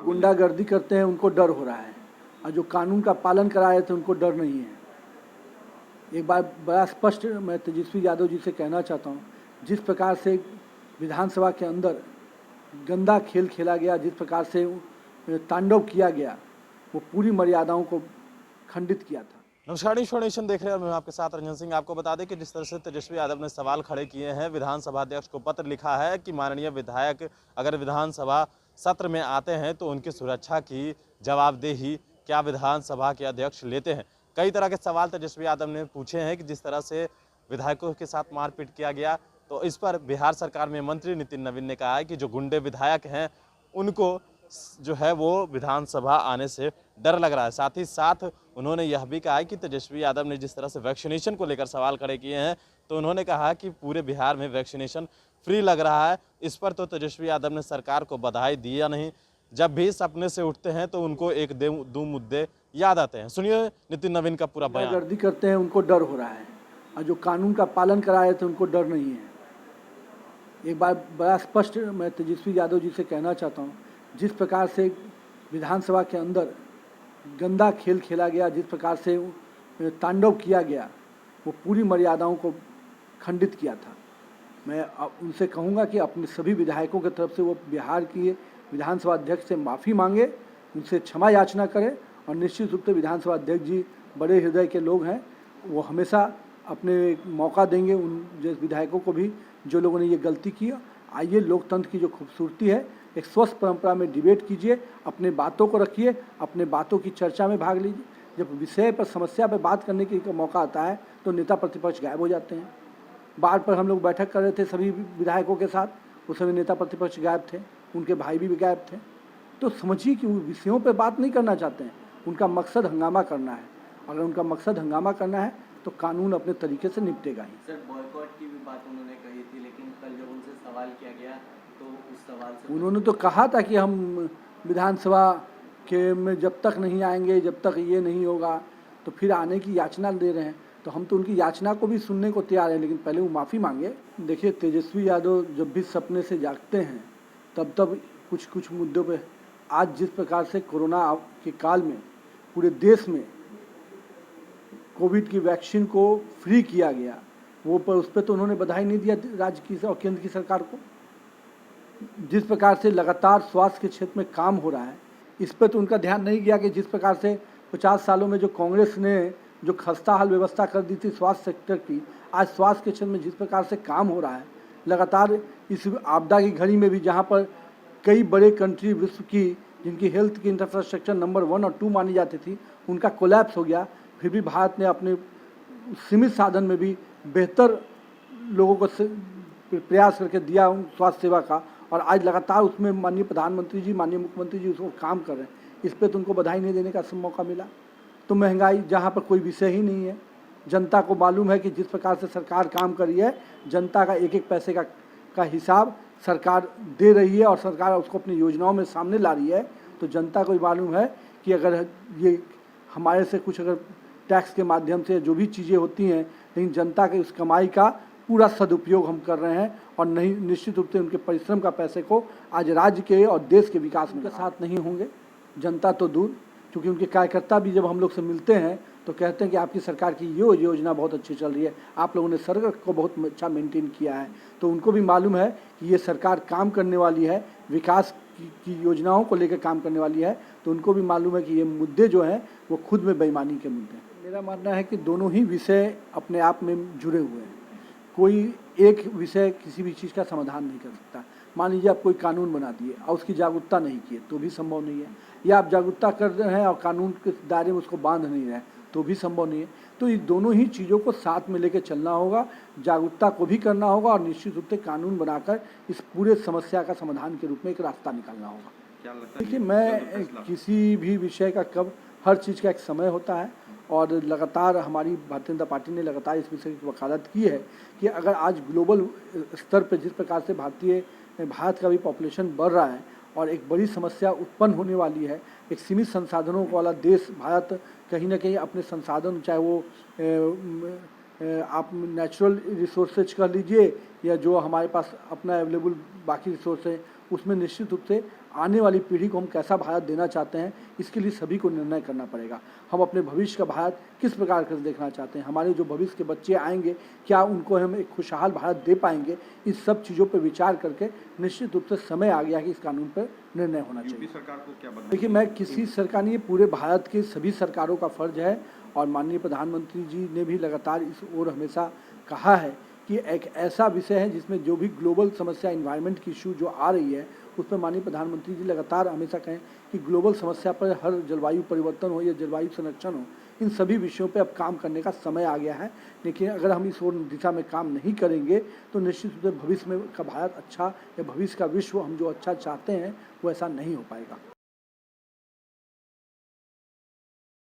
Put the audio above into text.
गुंडागर्दी करते हैं उनको डर हो रहा है, और जो कानून का पालन कराए थे उनको डर नहीं है। एक बार बड़ा स्पष्ट मैं तेजस्वी यादव जी से कहना चाहता हूँ, जिस प्रकार से विधानसभा के अंदर गंदा खेल खेला गया, जिस प्रकार से तांडव किया गया, वो पूरी मर्यादाओं को खंडित किया था। नमस्कार, नेशन देख रहे हैं और मैं आपके साथ रंजन सिंह। आपको बता दें कि जिस तरह से तेजस्वी यादव ने सवाल खड़े किए हैं, विधानसभा अध्यक्ष को पत्र लिखा है कि माननीय विधायक अगर विधानसभा सत्र में आते हैं तो उनकी सुरक्षा की जवाबदेही क्या विधानसभा के अध्यक्ष लेते हैं। कई तरह के सवाल तेजस्वी यादव ने पूछे हैं कि जिस तरह से विधायकों के साथ मारपीट किया गया, तो इस पर बिहार सरकार में मंत्री नितिन नवीन ने कहा है कि जो गुंडे विधायक हैं उनको जो है वो विधानसभा आने से डर लग रहा है। साथ ही साथ उन्होंने यह भी कहा है कि तेजस्वी यादव ने जिस तरह से वैक्सीनेशन को लेकर सवाल खड़े किए हैं, तो उन्होंने कहा कि पूरे बिहार में वैक्सीनेशन फ्री लग रहा है। इस पर तो तेजस्वी यादव ने सरकार को बधाई दिया नहीं। जब भी सपने से उठते हैं तो उनको एक दो मुद्दे याद आते हैं। सुनिए नितिन नवीन का पूरा बयान। गुंडागर्दी करते हैं उनको डर हो रहा है, और जो कानून का पालन कराए थे उनको डर नहीं है। एक बार बड़ा स्पष्ट मैं तेजस्वी यादव जी से कहना चाहता हूँ, जिस प्रकार से विधानसभा के अंदर गंदा खेल खेला गया, जिस प्रकार से तांडव किया गया, वो पूरी मर्यादाओं को खंडित किया था। मैं उनसे कहूँगा कि अपने सभी विधायकों की तरफ से वो बिहार की विधानसभा अध्यक्ष से माफ़ी मांगे, उनसे क्षमा याचना करें, और निश्चित रूप से विधानसभा अध्यक्ष जी बड़े हृदय के लोग हैं, वो हमेशा अपने मौका देंगे उन जैसे विधायकों को भी जो लोगों ने ये गलती की। आइए, लोकतंत्र की जो खूबसूरती है, एक स्वस्थ परंपरा में डिबेट कीजिए, अपने बातों को रखिए, अपने बातों की चर्चा में भाग लीजिए। जब विषय पर, समस्या पर बात करने का मौका आता है तो नेता प्रतिपक्ष गायब हो जाते हैं। बार पर हम लोग बैठक कर रहे थे सभी विधायकों के साथ, उस समय नेता प्रतिपक्ष गायब थे, उनके भाई भी गायब थे। तो समझिए कि वो विषयों पर बात नहीं करना चाहते हैं, उनका मकसद हंगामा करना है। अगर उनका मकसद हंगामा करना है तो कानून अपने तरीके से निपटेगा ही। सर, बॉयकॉट की भी बात उन्होंने कही थी, लेकिन कल जब उनसे सवाल किया गया तो उस सवाल से उन्होंने तो कहा था कि हम विधानसभा के में जब तक नहीं आएंगे, जब तक ये नहीं होगा, तो फिर आने की याचना दे रहे हैं। तो हम तो उनकी याचना को भी सुनने को तैयार हैं, लेकिन पहले वो माफ़ी मांगे। देखिए, तेजस्वी यादव जब भी सपने से जागते हैं तब कुछ मुद्दों पे, आज जिस प्रकार से कोरोना के काल में पूरे देश में कोविड की वैक्सीन को फ्री किया गया, वो पर उस पर तो उन्होंने बधाई नहीं दिया राज्य की और केंद्र की सरकार को। जिस प्रकार से लगातार स्वास्थ्य के क्षेत्र में काम हो रहा है, इस पर तो उनका ध्यान नहीं गया कि जिस प्रकार से 50 सालों में जो कांग्रेस ने जो खस्ताहाल व्यवस्था कर दी थी स्वास्थ्य सेक्टर की, आज स्वास्थ्य के क्षेत्र में जिस प्रकार से काम हो रहा है लगातार, इस आपदा की घड़ी में भी, जहाँ पर कई बड़े कंट्री विश्व की जिनकी हेल्थ की इंफ्रास्ट्रक्चर नंबर 1 और 2 मानी जाती थी, उनका कोलैप्स हो गया, फिर भी भारत ने अपने सीमित साधन में भी बेहतर लोगों को प्रयास करके दिया स्वास्थ्य सेवा का, और आज लगातार उसमें माननीय प्रधानमंत्री जी, माननीय मुख्यमंत्री जी उसको काम कर रहे हैं। इस पे तो उनको बधाई नहीं देने का मौका मिला। तो महंगाई, जहाँ पर कोई विषय ही नहीं है, जनता को मालूम है कि जिस प्रकार से सरकार काम कर रही है, जनता का एक एक पैसे का हिसाब सरकार दे रही है, और सरकार उसको अपनी योजनाओं में सामने ला रही है। तो जनता को मालूम है कि अगर ये हमारे से कुछ अगर टैक्स के माध्यम से जो भी चीज़ें होती हैं, लेकिन जनता के उस कमाई का पूरा सदुपयोग हम कर रहे हैं, और नहीं, निश्चित रूप से उनके परिश्रम का पैसे को आज राज्य के और देश के विकास में साथ नहीं होंगे। जनता तो दूर, क्योंकि उनके कार्यकर्ता भी जब हम लोग से मिलते हैं तो कहते हैं कि आपकी सरकार की ये योजना बहुत अच्छी चल रही है, आप लोगों ने सड़क को बहुत अच्छा मेंटेन किया है। तो उनको भी मालूम है कि ये सरकार काम करने वाली है, विकास की योजनाओं को लेकर काम करने वाली है। तो उनको भी मालूम है कि ये मुद्दे जो हैं वो खुद में बेईमानी के मुद्दे हैं। मेरा मानना है कि दोनों ही विषय अपने आप में जुड़े हुए हैं। कोई एक विषय किसी भी चीज़ का समाधान नहीं कर सकता। मान लीजिए आप कोई कानून बना दिए और उसकी जागरूकता नहीं की तो भी संभव नहीं है, या आप जागरूकता कर रहे हैं और कानून के दायरे में उसको बांध नहीं रहे तो भी संभव नहीं है। तो ये दोनों ही चीज़ों को साथ में लेकर चलना होगा, जागरूकता को भी करना होगा, और निश्चित रूप से कानून बनाकर इस पूरे समस्या का समाधान के रूप में एक रास्ता निकालना होगा। देखिए, मैं किसी भी विषय का हर चीज़ का एक समय होता है, और लगातार हमारी भारतीय जनता पार्टी ने लगातार इस विषय की वकालत की है कि अगर आज ग्लोबल स्तर पर जिस प्रकार से भारत का भी पॉपुलेशन बढ़ रहा है और एक बड़ी समस्या उत्पन्न होने वाली है, एक सीमित संसाधनों वाला देश भारत कहीं ना कहीं अपने संसाधन, चाहे वो आप नेचुरल रिसोर्सेज कर लीजिए या जो हमारे पास अपना अवेलेबल बाकी रिसोर्स है, उसमें निश्चित रूप से आने वाली पीढ़ी को हम कैसा भारत देना चाहते हैं, इसके लिए सभी को निर्णय करना पड़ेगा। हम अपने भविष्य का भारत किस प्रकार से देखना चाहते हैं, हमारे जो भविष्य के बच्चे आएंगे क्या उनको हम एक खुशहाल भारत दे पाएंगे, इस सब चीज़ों पर विचार करके निश्चित रूप से समय आ गया कि इस कानून पर निर्णय होना चाहिए। सरकार को क्या बताएं? देखिए, मैं किसी सरकार नहीं, पूरे भारत के सभी सरकारों का फर्ज है और माननीय प्रधानमंत्री जी ने भी लगातार इस ओर हमेशा कहा है कि एक ऐसा विषय है जिसमें जो भी ग्लोबल समस्या, इन्वायरमेंट की इशू जो आ रही है, उस पर माननीय प्रधानमंत्री जी लगातार हमेशा कहें कि ग्लोबल समस्या पर, हर जलवायु परिवर्तन हो या जलवायु संरक्षण हो, इन सभी विषयों पे अब काम करने का समय आ गया है। लेकिन अगर हम इस ओर दिशा में काम नहीं करेंगे तो निश्चित रूप से भविष्य में का भारत अच्छा या भविष्य का विश्व हम जो अच्छा चाहते हैं वो ऐसा नहीं हो पाएगा।